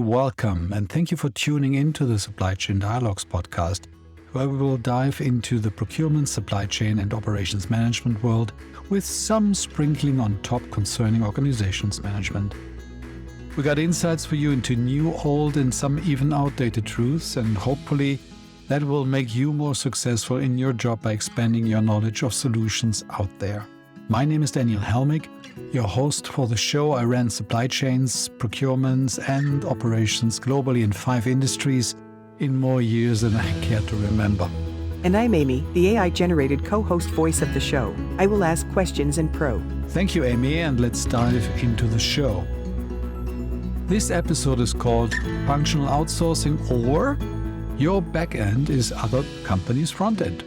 Welcome, and thank you for tuning into the Supply Chain Dialogues podcast, where we will dive into the procurement, supply chain, and operations management world with some sprinkling on top concerning organizations management. We got insights for you into new, old, and some even outdated truths, and hopefully that will make you more successful in your job by expanding your knowledge of solutions out there. My name is Daniel Helmig, your host for the show. I ran supply chains, procurements, and operations globally in 5 industries in more years than I care to remember. And I'm Amy, the AI-generated co-host voice of the show. I will ask questions in pro. Thank you, Amy, and let's dive into the show. This episode is called Functional Outsourcing, or Your Backend is Other Companies' Frontend.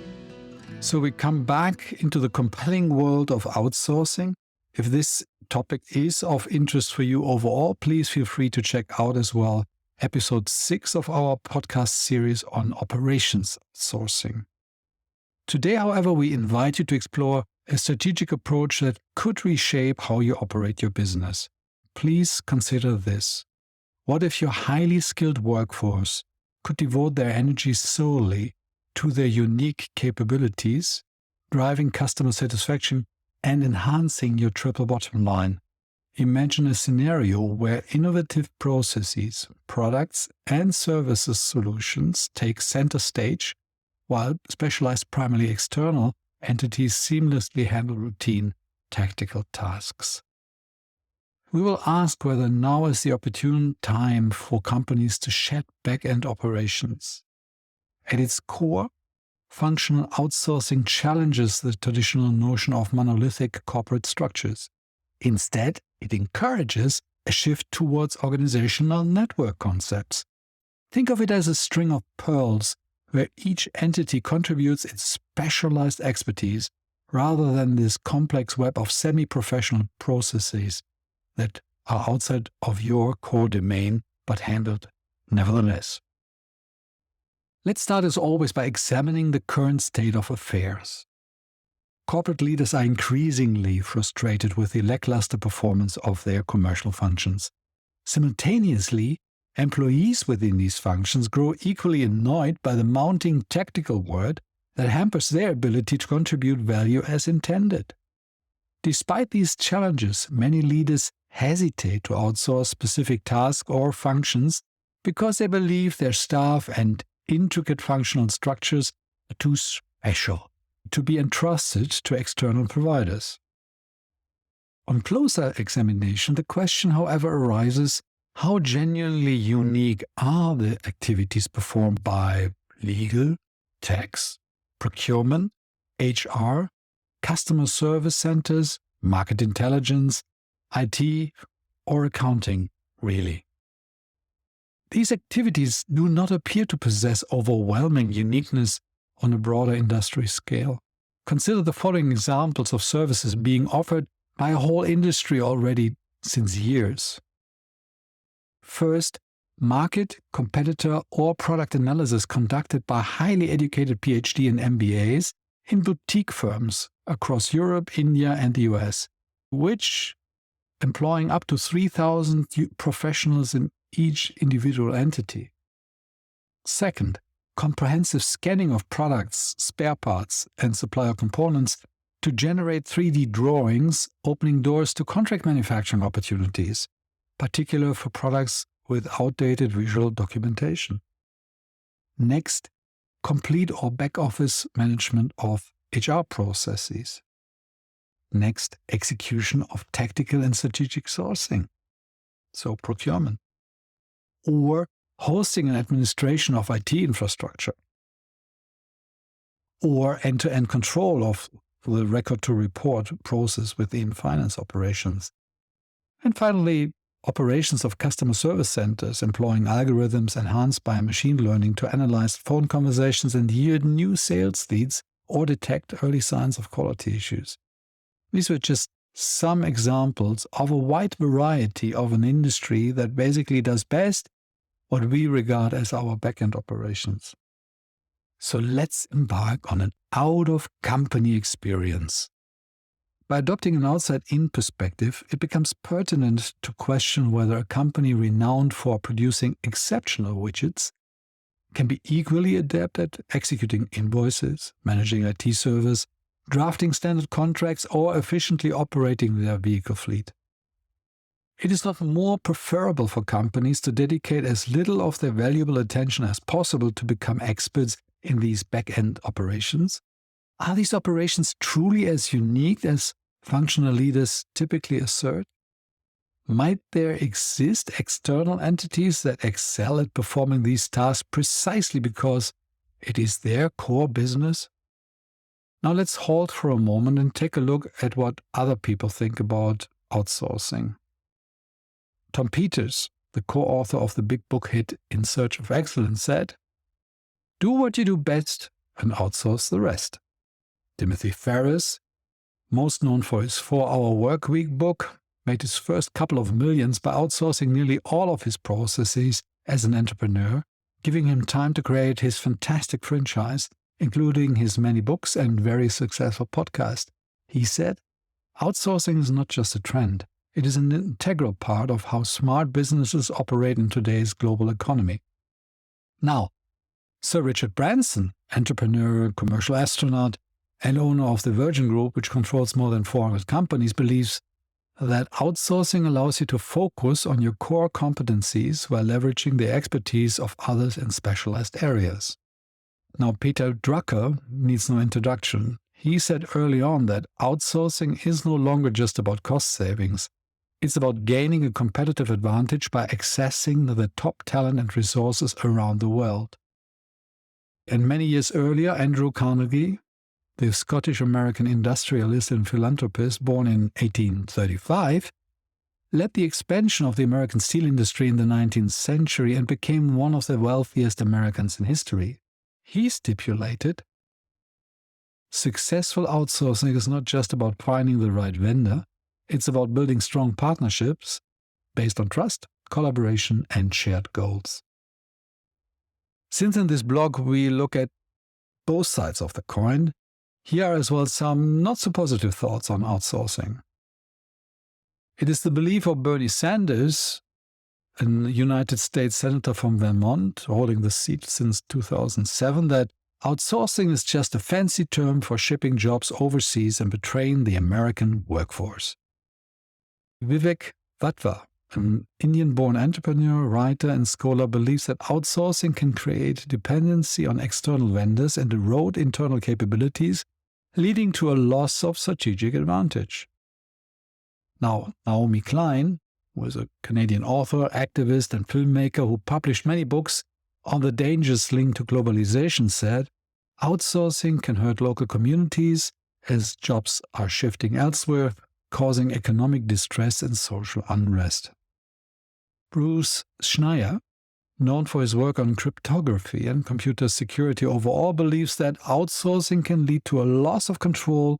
So we come back into the compelling world of outsourcing. If this topic is of interest for you overall, please feel free to check out as well episode 6 of our podcast series on operations sourcing. Today, however, we invite you to explore a strategic approach that could reshape how you operate your business. Please consider this. What if your highly skilled workforce could devote their energy solely to their unique capabilities, driving customer satisfaction and enhancing your triple bottom line? Imagine a scenario where innovative processes, products, and services solutions take center stage, while specialized primarily external entities seamlessly handle routine tactical tasks. We will ask whether now is the opportune time for companies to shed back-end operations. At its core, functional outsourcing challenges the traditional notion of monolithic corporate structures. Instead, it encourages a shift towards organizational network concepts. Think of it as a string of pearls where each entity contributes its specialized expertise rather than this complex web of semi-professional processes that are outside of your core domain but handled nevertheless. Let's start as always by examining the current state of affairs. Corporate leaders are increasingly frustrated with the lackluster performance of their commercial functions. Simultaneously, employees within these functions grow equally annoyed by the mounting tactical work that hampers their ability to contribute value as intended. Despite these challenges, many leaders hesitate to outsource specific tasks or functions because they believe their staff and intricate functional structures are too special to be entrusted to external providers. On closer examination, the question, however, arises: how genuinely unique are the activities performed by legal, tax, procurement, HR, customer service centers, market intelligence, IT, or accounting, really? These activities do not appear to possess overwhelming uniqueness on a broader industry scale. Consider the following examples of services being offered by a whole industry already since years. First, market, competitor, or product analysis conducted by highly educated PhD and MBAs in boutique firms across Europe, India, and the US, which employing up to 3,000 professionals in each individual entity. Second, comprehensive scanning of products, spare parts, and supplier components to generate 3D drawings, opening doors to contract manufacturing opportunities, particularly for products with outdated visual documentation. Next, complete or back-office management of HR processes. Next, execution of tactical and strategic sourcing, so procurement. Or hosting and administration of IT infrastructure. Or end-to-end control of the record-to-report process within finance operations. And finally, operations of customer service centers employing algorithms enhanced by machine learning to analyze phone conversations and yield new sales leads or detect early signs of quality issues. These were just some examples of a wide variety of an industry that basically does best what we regard as our back-end operations. So let's embark on an out-of-company experience. By adopting an outside-in perspective, it becomes pertinent to question whether a company renowned for producing exceptional widgets can be equally adept at executing invoices, managing IT servers, drafting standard contracts, or efficiently operating their vehicle fleet. It is not more preferable for companies to dedicate as little of their valuable attention as possible to become experts in these back-end operations? Are these operations truly as unique as functional leaders typically assert? Might there exist external entities that excel at performing these tasks precisely because it is their core business? Now let's halt for a moment and take a look at what other people think about outsourcing. Tom Peters, the co-author of the big book hit In Search of Excellence, said, "Do what you do best and outsource the rest." Timothy Ferriss, most known for his 4-Hour Workweek book, made his first couple of millions by outsourcing nearly all of his processes as an entrepreneur, giving him time to create his fantastic franchise, including his many books and very successful podcast. He said, "Outsourcing is not just a trend. It is an integral part of how smart businesses operate in today's global economy." Now, Sir Richard Branson, entrepreneur, commercial astronaut, and owner of the Virgin Group, which controls more than 400 companies, believes that outsourcing allows you to focus on your core competencies while leveraging the expertise of others in specialized areas. Now, Peter Drucker needs no introduction. He said early on that outsourcing is no longer just about cost savings. It's about gaining a competitive advantage by accessing the top talent and resources around the world. And many years earlier, Andrew Carnegie, the Scottish-American industrialist and philanthropist born in 1835, led the expansion of the American steel industry in the 19th century and became one of the wealthiest Americans in history. He stipulated, "Successful outsourcing is not just about finding the right vendor, it's about building strong partnerships based on trust, collaboration, and shared goals." Since in this blog we look at both sides of the coin, here are as well some not so positive thoughts on outsourcing. It is the belief of Bernie Sanders, a United States Senator from Vermont, holding the seat since 2007, that outsourcing is just a fancy term for shipping jobs overseas and betraying the American workforce. Vivek Vatva, an Indian-born entrepreneur, writer, and scholar, believes that outsourcing can create dependency on external vendors and erode internal capabilities, leading to a loss of strategic advantage. Now, Naomi Klein, who is a Canadian author, activist, and filmmaker who published many books on the dangers linked to globalization, said, "Outsourcing can hurt local communities as jobs are shifting elsewhere, causing economic distress and social unrest." Bruce Schneier, known for his work on cryptography and computer security overall, believes that outsourcing can lead to a loss of control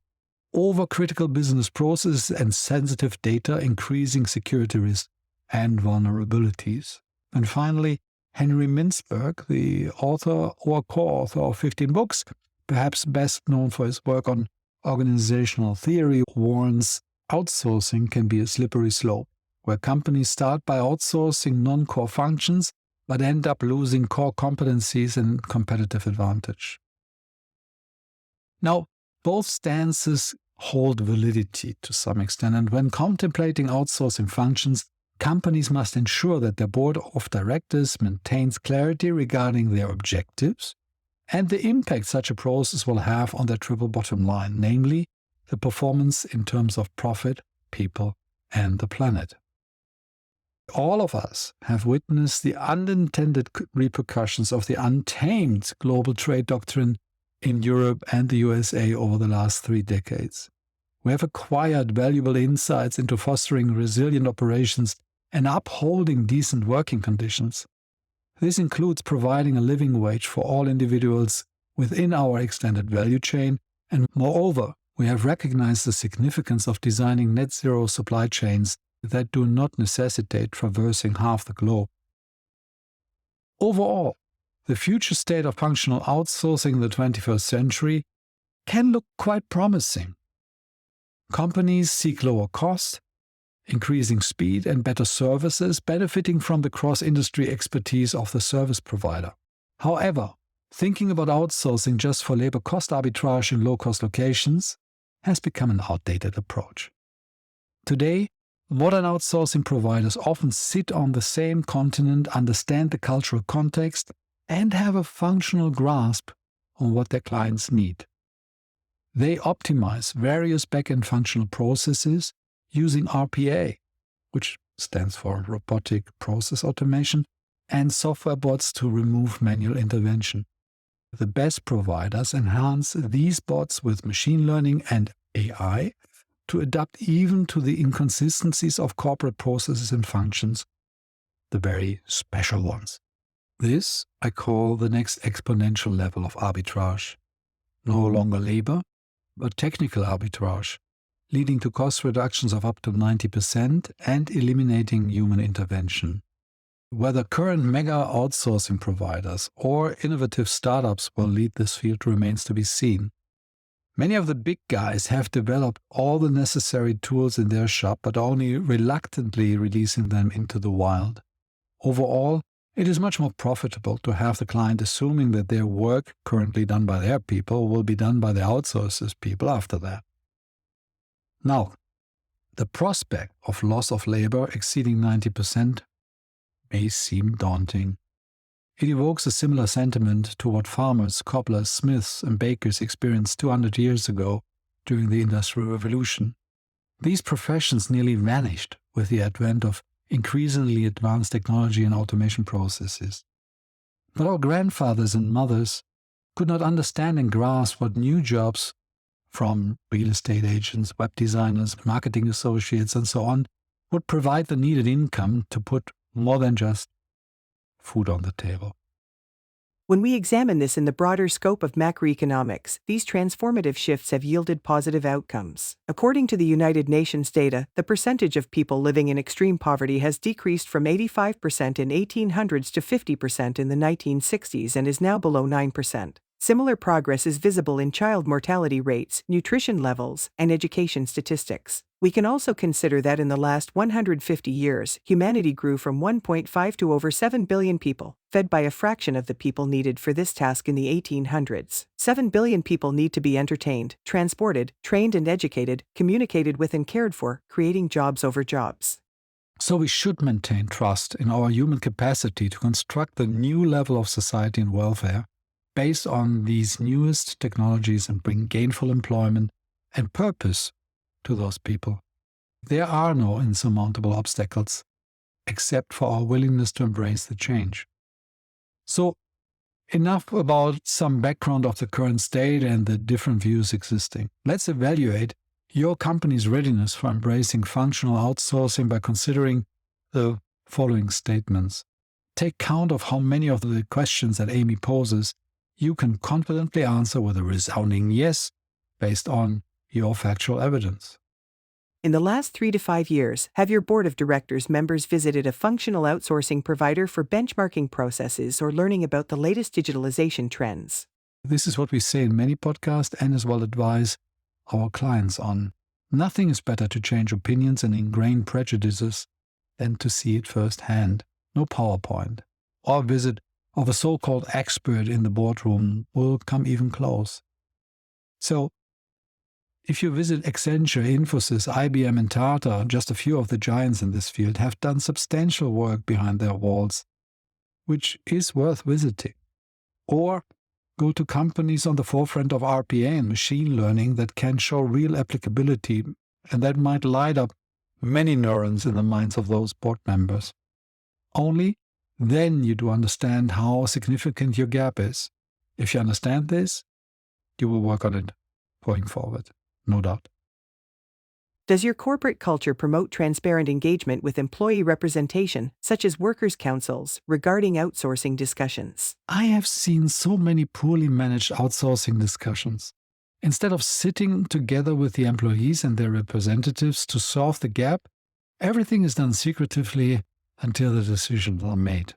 over critical business processes and sensitive data, increasing security risks and vulnerabilities. And finally, Henry Mintzberg, the author or co-author of 15 books, perhaps best known for his work on organizational theory, warns outsourcing can be a slippery slope, where companies start by outsourcing non-core functions but end up losing core competencies and competitive advantage. Now, both stances hold validity to some extent, and when contemplating outsourcing functions, companies must ensure that their board of directors maintains clarity regarding their objectives and the impact such a process will have on their triple bottom line, namely the performance in terms of profit, people, and the planet. All of us have witnessed the unintended repercussions of the untamed global trade doctrine in Europe and the USA over the last 3 decades. We have acquired valuable insights into fostering resilient operations and upholding decent working conditions. This includes providing a living wage for all individuals within our extended value chain, and moreover, we have recognized the significance of designing net zero supply chains that do not necessitate traversing half the globe. Overall, the future state of functional outsourcing in the 21st century can look quite promising. Companies seek lower cost, increasing speed and better services, benefiting from the cross-industry expertise of the service provider. However, thinking about outsourcing just for labor cost arbitrage in low-cost locations has become an outdated approach. Today, modern outsourcing providers often sit on the same continent, understand the cultural context, and have a functional grasp on what their clients need. They optimize various back-end functional processes using RPA, which stands for Robotic Process Automation, and software bots to remove manual intervention. The best providers enhance these bots with machine learning and AI to adapt even to the inconsistencies of corporate processes and functions, the very special ones. This I call the next exponential level of arbitrage. No longer labor, but technical arbitrage, leading to cost reductions of up to 90% and eliminating human intervention. Whether current mega outsourcing providers or innovative startups will lead this field remains to be seen. Many of the big guys have developed all the necessary tools in their shop, but only reluctantly releasing them into the wild. Overall, it is much more profitable to have the client assuming that their work currently done by their people will be done by the outsourcers' people after that. Now, the prospect of loss of labor exceeding 90% may seem daunting. It evokes a similar sentiment to what farmers, cobblers, smiths, and bakers experienced 200 years ago during the Industrial Revolution. These professions nearly vanished with the advent of increasingly advanced technology and automation processes. But our grandfathers and mothers could not understand and grasp what new jobs, from real estate agents, web designers, marketing associates, and so on, would provide the needed income to put more than just food on the table. When we examine this in the broader scope of macroeconomics, these transformative shifts have yielded positive outcomes. According to the United Nations data, the percentage of people living in extreme poverty has decreased from 85% in 1800s to 50% in the 1960s and is now below 9%. Similar progress is visible in child mortality rates, nutrition levels, and education statistics. We can also consider that in the last 150 years, humanity grew from 1.5 to over 7 billion people, fed by a fraction of the people needed for this task in the 1800s. 7 billion people need to be entertained, transported, trained and educated, communicated with and cared for, creating jobs over jobs. So we should maintain trust in our human capacity to construct the new level of society and welfare based on these newest technologies and bring gainful employment and purpose to those people. There are no insurmountable obstacles except for our willingness to embrace the change. So, enough about some background of the current state and the different views existing. Let's evaluate your company's readiness for embracing functional outsourcing by considering the following statements. Take count of how many of the questions that Amy poses you can confidently answer with a resounding yes based on your factual evidence. In the last 3 to 5 years, have your board of directors members visited a functional outsourcing provider for benchmarking processes or learning about the latest digitalization trends? This is what we say in many podcasts and as well advise our clients on. Nothing is better to change opinions and ingrain prejudices than to see it firsthand. No PowerPoint or a visit of a so-called expert in the boardroom will come even close. So, if you visit Accenture, Infosys, IBM, and Tata, just a few of the giants in this field have done substantial work behind their walls, which is worth visiting. Or go to companies on the forefront of RPA and machine learning that can show real applicability and that might light up many neurons in the minds of those board members. Only then you do understand how significant your gap is. If you understand this, you will work on it going forward, no doubt. Does your corporate culture promote transparent engagement with employee representation, such as workers' councils, regarding outsourcing discussions? I have seen so many poorly managed outsourcing discussions. Instead of sitting together with the employees and their representatives to solve the gap, everything is done secretively until the decisions are made.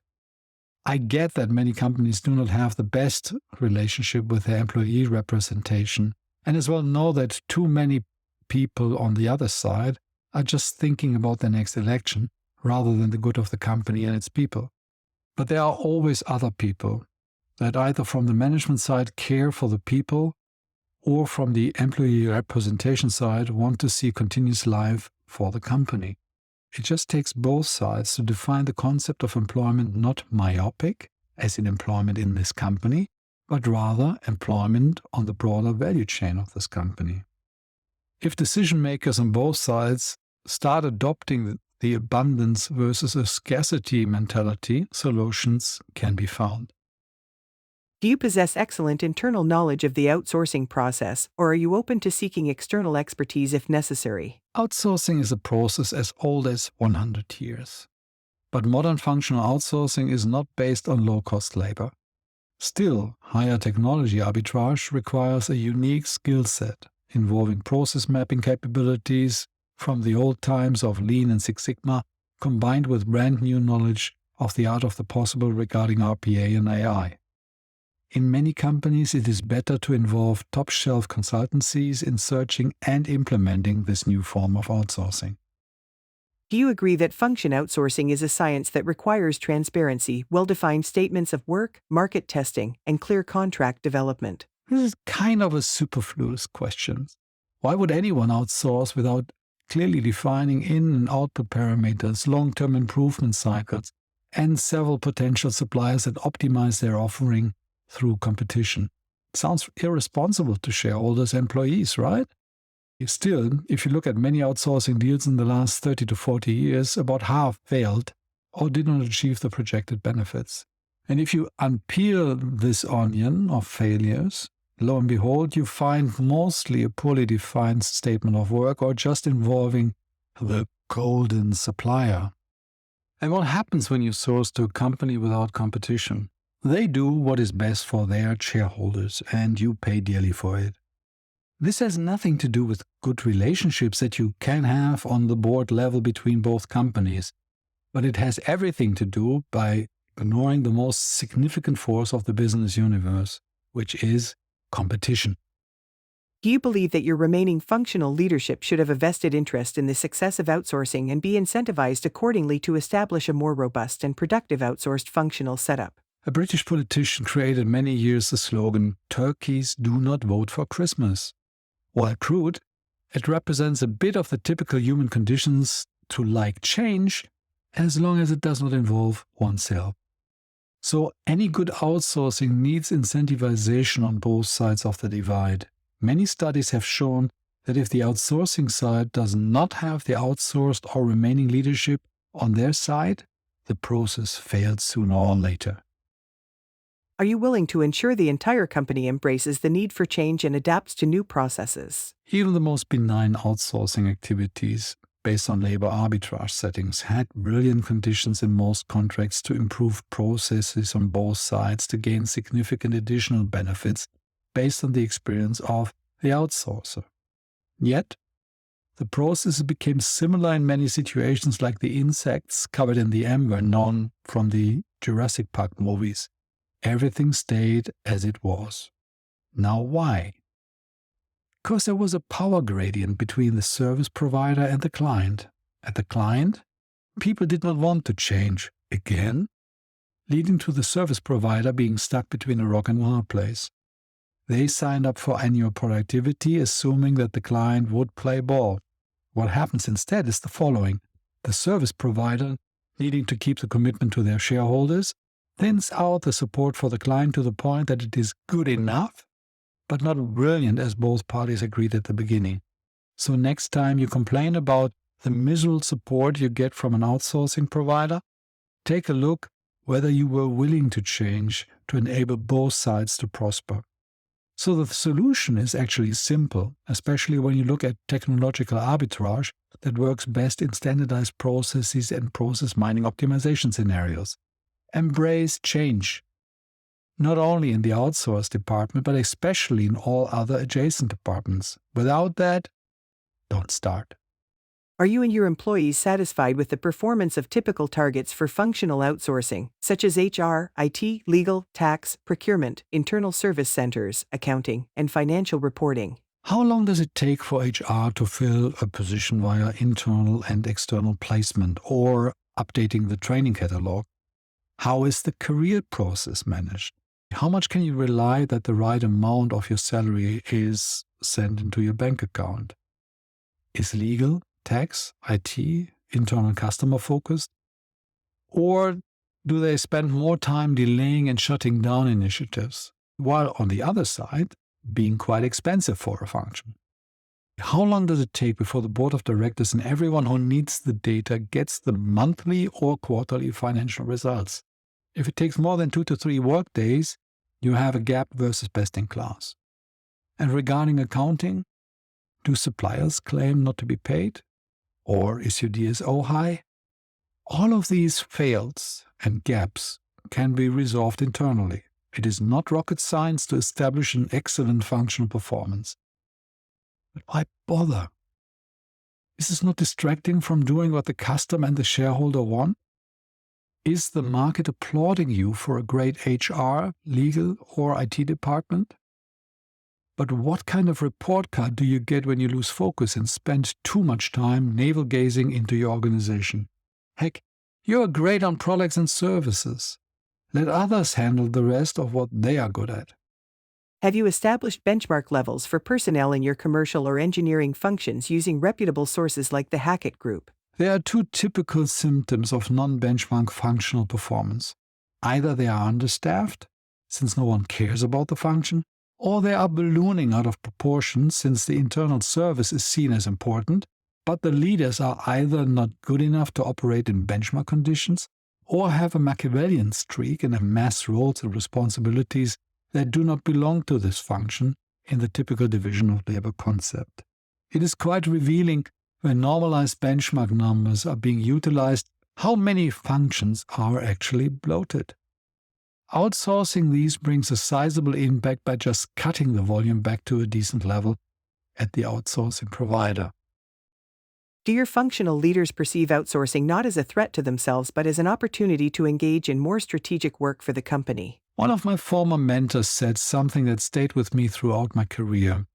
I get that many companies do not have the best relationship with their employee representation, and as well know that too many people on the other side are just thinking about the next election rather than the good of the company and its people. But there are always other people that either from the management side care for the people or from the employee representation side want to see continuous life for the company. It just takes both sides to define the concept of employment not myopic, as in employment in this company, but rather employment on the broader value chain of this company. If decision makers on both sides start adopting the abundance versus a scarcity mentality, solutions can be found. Do you possess excellent internal knowledge of the outsourcing process, or are you open to seeking external expertise if necessary? Outsourcing is a process as old as 100 years. But modern functional outsourcing is not based on low-cost labor. Still, higher technology arbitrage requires a unique skill set involving process mapping capabilities from the old times of Lean and Six Sigma, combined with brand new knowledge of the art of the possible regarding RPA and AI. In many companies, it is better to involve top-shelf consultancies in searching and implementing this new form of outsourcing. Do you agree that function outsourcing is a science that requires transparency, well-defined statements of work, market testing, and clear contract development? This is kind of a superfluous question. Why would anyone outsource without clearly defining in and output parameters, long-term improvement cycles, and several potential suppliers that optimize their offering through competition? It sounds irresponsible to shareholders and employees, right? Still, if you look at many outsourcing deals in the last 30 to 40 years, about half failed or did not achieve the projected benefits. And if you unpeel this onion of failures, lo and behold, you find mostly a poorly defined statement of work or just involving the golden supplier. And what happens when you source to a company without competition? They do what is best for their shareholders, and you pay dearly for it. This has nothing to do with good relationships that you can have on the board level between both companies, but it has everything to do by ignoring the most significant force of the business universe, which is competition. Do you believe that your remaining functional leadership should have a vested interest in the success of outsourcing and be incentivized accordingly to establish a more robust and productive outsourced functional setup? A British politician created many years the slogan, "Turkeys do not vote for Christmas." While crude, it represents a bit of the typical human conditions to like change as long as it does not involve oneself. So any good outsourcing needs incentivization on both sides of the divide. Many studies have shown that if the outsourcing side does not have the outsourced or remaining leadership on their side, the process fails sooner or later. Are you willing to ensure the entire company embraces the need for change and adapts to new processes? Even the most benign outsourcing activities based on labor arbitrage settings had brilliant conditions in most contracts to improve processes on both sides to gain significant additional benefits based on the experience of the outsourcer. Yet, the process became similar in many situations, like the insects covered in the amber known from the Jurassic Park movies. Everything stayed as it was. Now why? Because there was a power gradient between the service provider and the client. At the client, people did not want to change again, leading to the service provider being stuck between a rock and a hard place. They signed up for annual productivity, assuming that the client would play ball. What happens instead is the following. The service provider, needing to keep the commitment to their shareholders, thins out the support for the client to the point that it is good enough, but not brilliant as both parties agreed at the beginning. So next time you complain about the miserable support you get from an outsourcing provider, take a look whether you were willing to change to enable both sides to prosper. So the solution is actually simple, especially when you look at technological arbitrage that works best in standardized processes and process mining optimization scenarios. Embrace change, not only in the outsourced department, but especially in all other adjacent departments. Without that, don't start. Are you and your employees satisfied with the performance of typical targets for functional outsourcing, such as HR, IT, legal, tax, procurement, internal service centers, accounting, and financial reporting? How long does it take for HR to fill a position via internal and external placement or updating the training catalog? How is the career process managed? How much can you rely that the right amount of your salary is sent into your bank account? Is legal, tax, IT, internal customer focused? Or do they spend more time delaying and shutting down initiatives, while on the other side, being quite expensive for a function? How long does it take before the board of directors and everyone who needs the data gets the monthly or quarterly financial results? If it takes more than 2 to 3 work days, you have a gap versus best in class. And regarding accounting, do suppliers claim not to be paid? Or is your DSO high? All of these fails and gaps can be resolved internally. It is not rocket science to establish an excellent functional performance. But why bother? Is this not distracting from doing what the customer and the shareholder want? Is the market applauding you for a great HR, legal, or IT department? But what kind of report card do you get when you lose focus and spend too much time navel-gazing into your organization? Heck, you're great on products and services. Let others handle the rest of what they are good at. Have you established benchmark levels for personnel in your commercial or engineering functions using reputable sources like the Hackett Group? There are 2 typical symptoms of non-benchmark functional performance. Either they are understaffed, since no one cares about the function, or they are ballooning out of proportion since the internal service is seen as important, but the leaders are either not good enough to operate in benchmark conditions, or have a Machiavellian streak and amass roles and responsibilities that do not belong to this function in the typical division of labor concept. It is quite revealing when normalized benchmark numbers are being utilized how many functions are actually bloated. Outsourcing these brings a sizable impact by just cutting the volume back to a decent level at the outsourcing provider. Do your functional leaders perceive outsourcing not as a threat to themselves but as an opportunity to engage in more strategic work for the company? One of my former mentors said something that stayed with me throughout my career.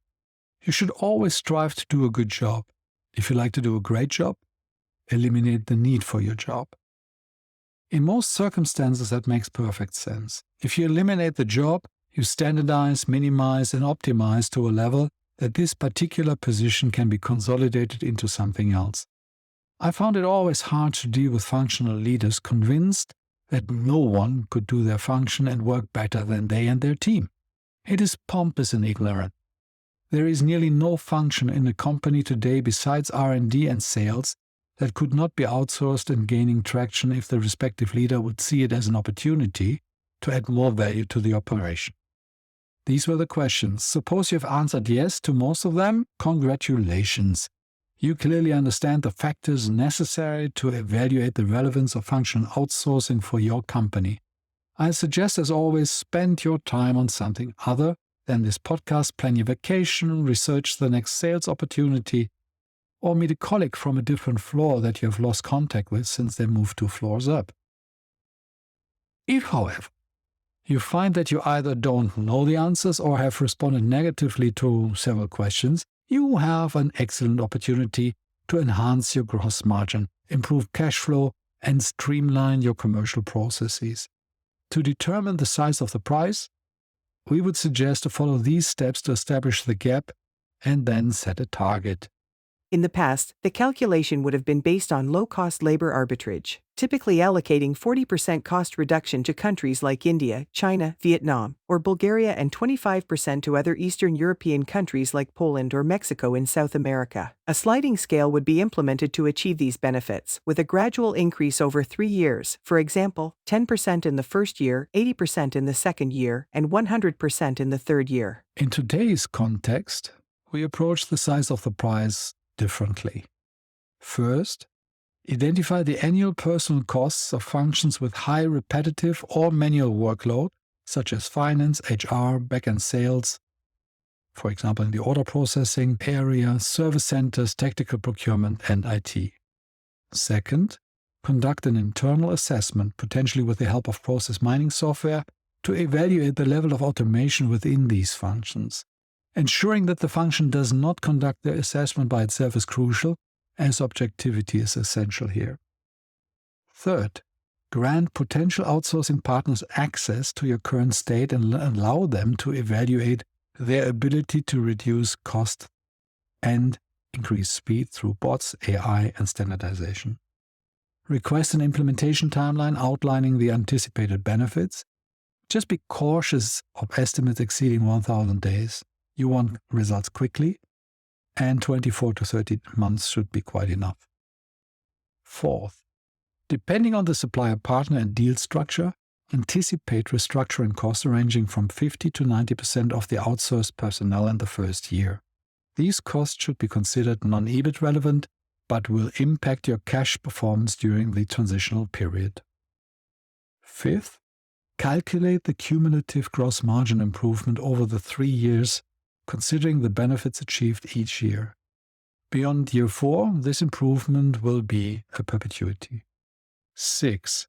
You should always strive to do a good job. If you like to do a great job, eliminate the need for your job. In most circumstances, that makes perfect sense. If you eliminate the job, you standardize, minimize, and optimize to a level that this particular position can be consolidated into something else. I found it always hard to deal with functional leaders convinced that no one could do their function and work better than they and their team. It is pompous and ignorant. There is nearly no function in a company today besides R&D and sales that could not be outsourced and gaining traction if the respective leader would see it as an opportunity to add more value to the operation. These were the questions. Suppose you have answered yes to most of them. Congratulations. You clearly understand the factors necessary to evaluate the relevance of functional outsourcing for your company. I suggest, as always, spend your time on something other than this podcast, plan your vacation, research the next sales opportunity, or meet a colleague from a different floor that you have lost contact with since they moved 2 floors up. If, however, you find that you either don't know the answers or have responded negatively to several questions, you have an excellent opportunity to enhance your gross margin, improve cash flow, and streamline your commercial processes. To determine the size of the price, we would suggest to follow these steps to establish the gap and then set a target. In the past, the calculation would have been based on low-cost labor arbitrage, typically allocating 40% cost reduction to countries like India, China, Vietnam, or Bulgaria and 25% to other Eastern European countries like Poland or Mexico in South America. A sliding scale would be implemented to achieve these benefits, with a gradual increase over 3 years, for example, 10% in the first year, 80% in the second year, and 100% in the third year. In today's context, we approach the size of the prize differently. First, identify the annual personal costs of functions with high repetitive or manual workload, such as finance, HR, back-end sales, for example in the order processing area, service centers, tactical procurement, and IT. Second, conduct an internal assessment, potentially with the help of process mining software, to evaluate the level of automation within these functions. Ensuring that the function does not conduct the assessment by itself is crucial, as objectivity is essential here. Third, grant potential outsourcing partners access to your current state and allow them to evaluate their ability to reduce cost and increase speed through bots, AI, and standardization. Request an implementation timeline outlining the anticipated benefits. Just be cautious of estimates exceeding 1,000 days. You want results quickly, and 24 to 30 months should be quite enough. Fourth, depending on the supplier partner and deal structure, anticipate restructuring costs ranging from 50 to 90% of the outsourced personnel in the first year. These costs should be considered non-EBIT relevant, but will impact your cash performance during the transitional period. Fifth, calculate the cumulative gross margin improvement over the 3 years, considering the benefits achieved each year. Beyond year 4, this improvement will be a perpetuity. 6.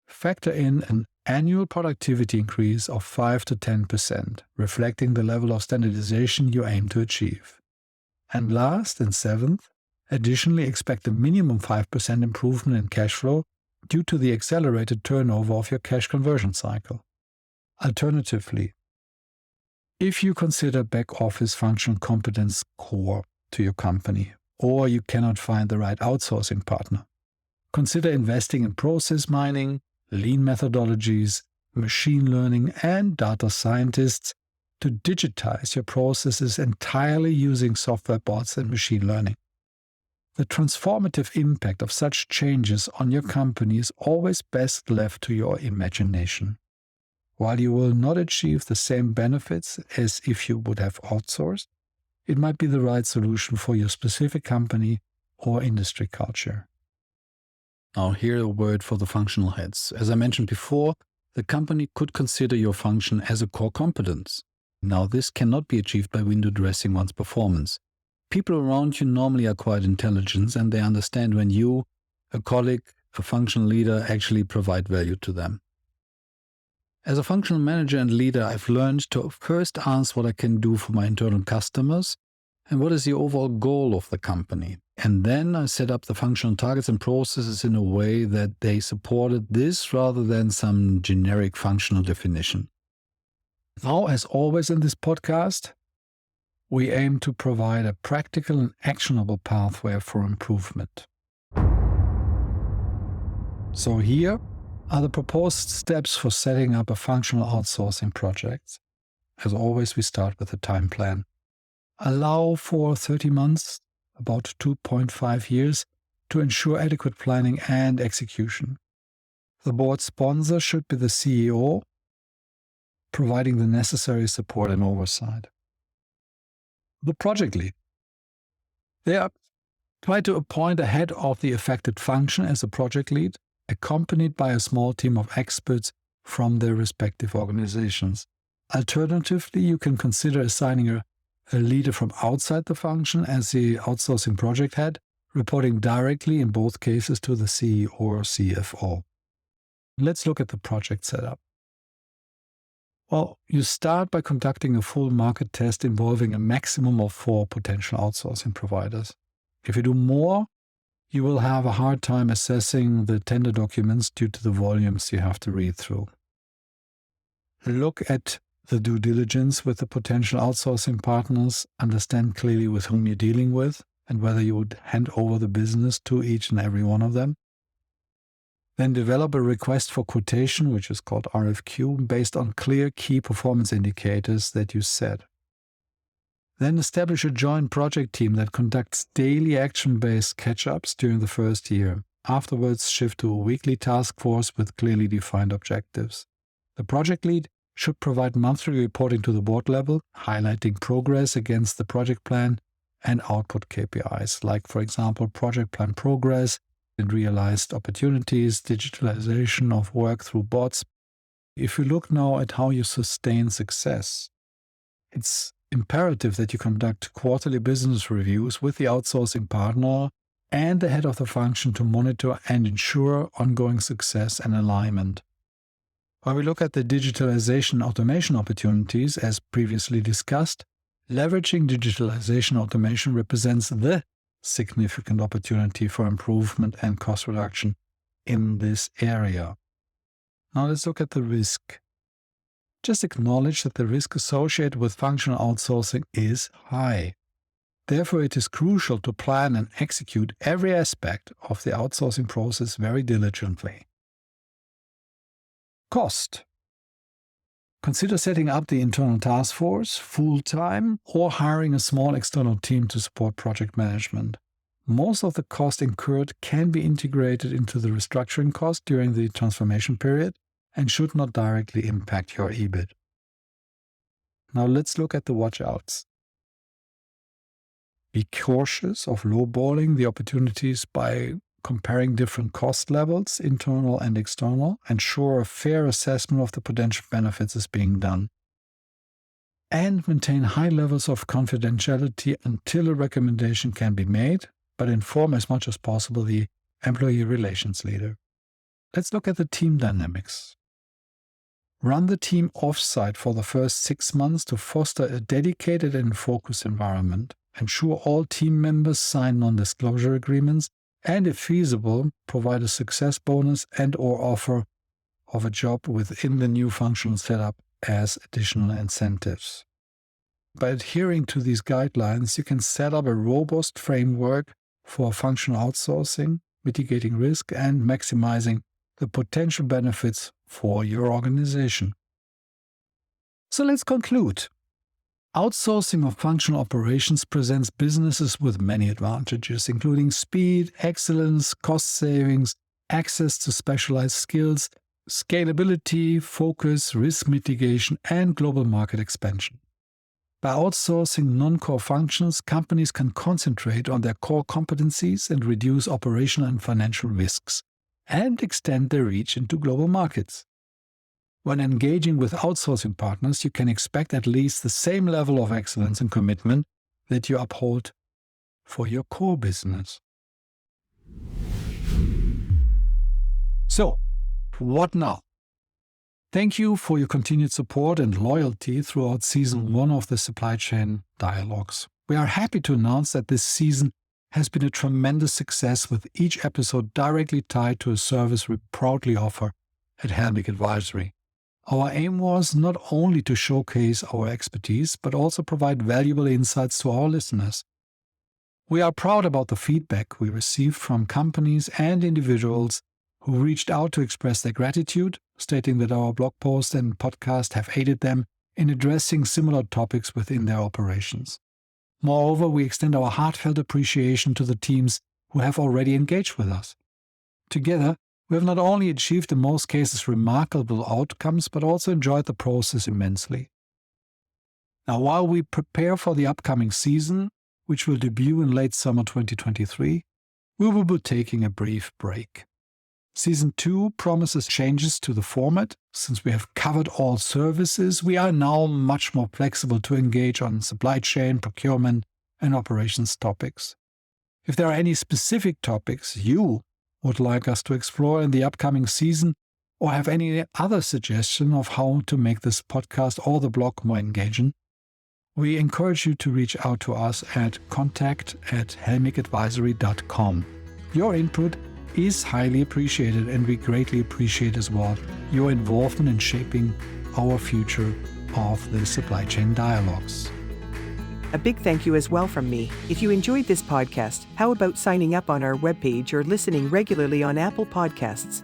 Factor in an annual productivity increase of 5 to 10%, reflecting the level of standardization you aim to achieve. And last and seventh, additionally expect a minimum 5% improvement in cash flow due to the accelerated turnover of your cash conversion cycle. Alternatively, if you consider back-office function competence core to your company, or you cannot find the right outsourcing partner, consider investing in process mining, lean methodologies, machine learning, and data scientists to digitize your processes entirely using software bots and machine learning. The transformative impact of such changes on your company is always best left to your imagination. While you will not achieve the same benefits as if you would have outsourced, it might be the right solution for your specific company or industry culture. Now, here a word for the functional heads. As I mentioned before, the company could consider your function as a core competence. Now, this cannot be achieved by window dressing one's performance. People around you normally are quite intelligent, and they understand when you, a colleague, a functional leader, actually provide value to them. As a functional manager and leader, I've learned to first ask what I can do for my internal customers and what is the overall goal of the company. And then I set up the functional targets and processes in a way that they supported this rather than some generic functional definition. Now, as always in this podcast, we aim to provide a practical and actionable pathway for improvement. So here are the proposed steps for setting up a functional outsourcing project. As always, we start with a time plan. Allow for 30 months, about 2.5 years, to ensure adequate planning and execution. The board sponsor should be the CEO, providing the necessary support and oversight. The project lead. Try to appoint a head of the affected function as a project lead, accompanied by a small team of experts from their respective organizations. Alternatively, you can consider assigning a leader from outside the function as the outsourcing project head, reporting directly in both cases to the CEO or CFO. Let's look at the project setup. Well, you start by conducting a full market test involving a maximum of 4 potential outsourcing providers. If you do more, you will have a hard time assessing the tender documents due to the volumes you have to read through. Look at the due diligence with the potential outsourcing partners, understand clearly with whom you're dealing with and whether you would hand over the business to each and every one of them. Then develop a request for quotation, which is called RFQ, based on clear key performance indicators that you set. Then establish a joint project team that conducts daily action-based catch-ups during the first year. Afterwards, shift to a weekly task force with clearly defined objectives. The project lead should provide monthly reporting to the board level, highlighting progress against the project plan and output KPIs, like, for example, project plan progress and realized opportunities, digitalization of work through bots. If you look now at how you sustain success, it's imperative that you conduct quarterly business reviews with the outsourcing partner and the head of the function to monitor and ensure ongoing success and alignment. When we look at the digitalization and automation opportunities, as previously discussed, Leveraging digitalization automation represents the significant opportunity for improvement and cost reduction in this area. Now let's look at the risk. Just acknowledge that the risk associated with functional outsourcing is high. Therefore, it is crucial to plan and execute every aspect of the outsourcing process very diligently. Cost. Consider setting up the internal task force full-time or hiring a small external team to support project management. Most of the cost incurred can be integrated into the restructuring cost during the transformation period and should not directly impact your EBIT. Now let's look at the watch-outs. Be cautious of lowballing the opportunities by comparing different cost levels, internal and external. Ensure a fair assessment of the potential benefits is being done. And maintain high levels of confidentiality until a recommendation can be made, but inform as much as possible the employee relations leader. Let's look at the team dynamics. Run the team off-site for the first 6 months to foster a dedicated and focused environment. Ensure all team members sign non-disclosure agreements and, if feasible, provide a success bonus and/or offer of a job within the new functional setup as additional incentives. By adhering to these guidelines, you can set up a robust framework for functional outsourcing, mitigating risk, and maximizing the potential benefits for your organization. So let's conclude. Outsourcing of functional operations presents businesses with many advantages, including speed, excellence, cost savings, access to specialized skills, scalability, focus, risk mitigation, and global market expansion. By outsourcing non-core functions, companies can concentrate on their core competencies and reduce operational and financial risks, and extend their reach into global markets. When engaging with outsourcing partners, you can expect at least the same level of excellence and commitment that you uphold for your core business. So, what now? Thank you for your continued support and loyalty throughout Season 1 of the Supply Chain Dialogues. We are happy to announce that this season has been a tremendous success, with each episode directly tied to a service we proudly offer at Helmick Advisory. Our aim was not only to showcase our expertise, but also provide valuable insights to our listeners. We are proud about the feedback we received from companies and individuals who reached out to express their gratitude, stating that our blog post and podcast have aided them in addressing similar topics within their operations. Moreover, we extend our heartfelt appreciation to the teams who have already engaged with us. Together, we have not only achieved in most cases remarkable outcomes, but also enjoyed the process immensely. Now, while we prepare for the upcoming season, which will debut in late summer 2023, we will be taking a brief break. Season 2 promises changes to the format. Since we have covered all services, we are now much more flexible to engage on supply chain, procurement, and operations topics. If there are any specific topics you would like us to explore in the upcoming season, or have any other suggestion of how to make this podcast or the blog more engaging, we encourage you to reach out to us at contact@helmickadvisory.com. Your input is highly appreciated, and we greatly appreciate as well your involvement in shaping our future of the Supply Chain Dialogues. A big thank you as well from me. If you enjoyed this podcast, how about signing up on our webpage or listening regularly on Apple Podcasts,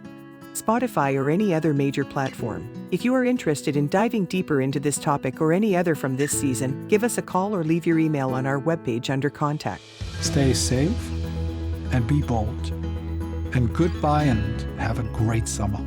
Spotify, or any other major platform? If you are interested in diving deeper into this topic or any other from this season, give us a call or leave your email on our webpage under contact. Stay safe and be bold. And goodbye and have a great summer.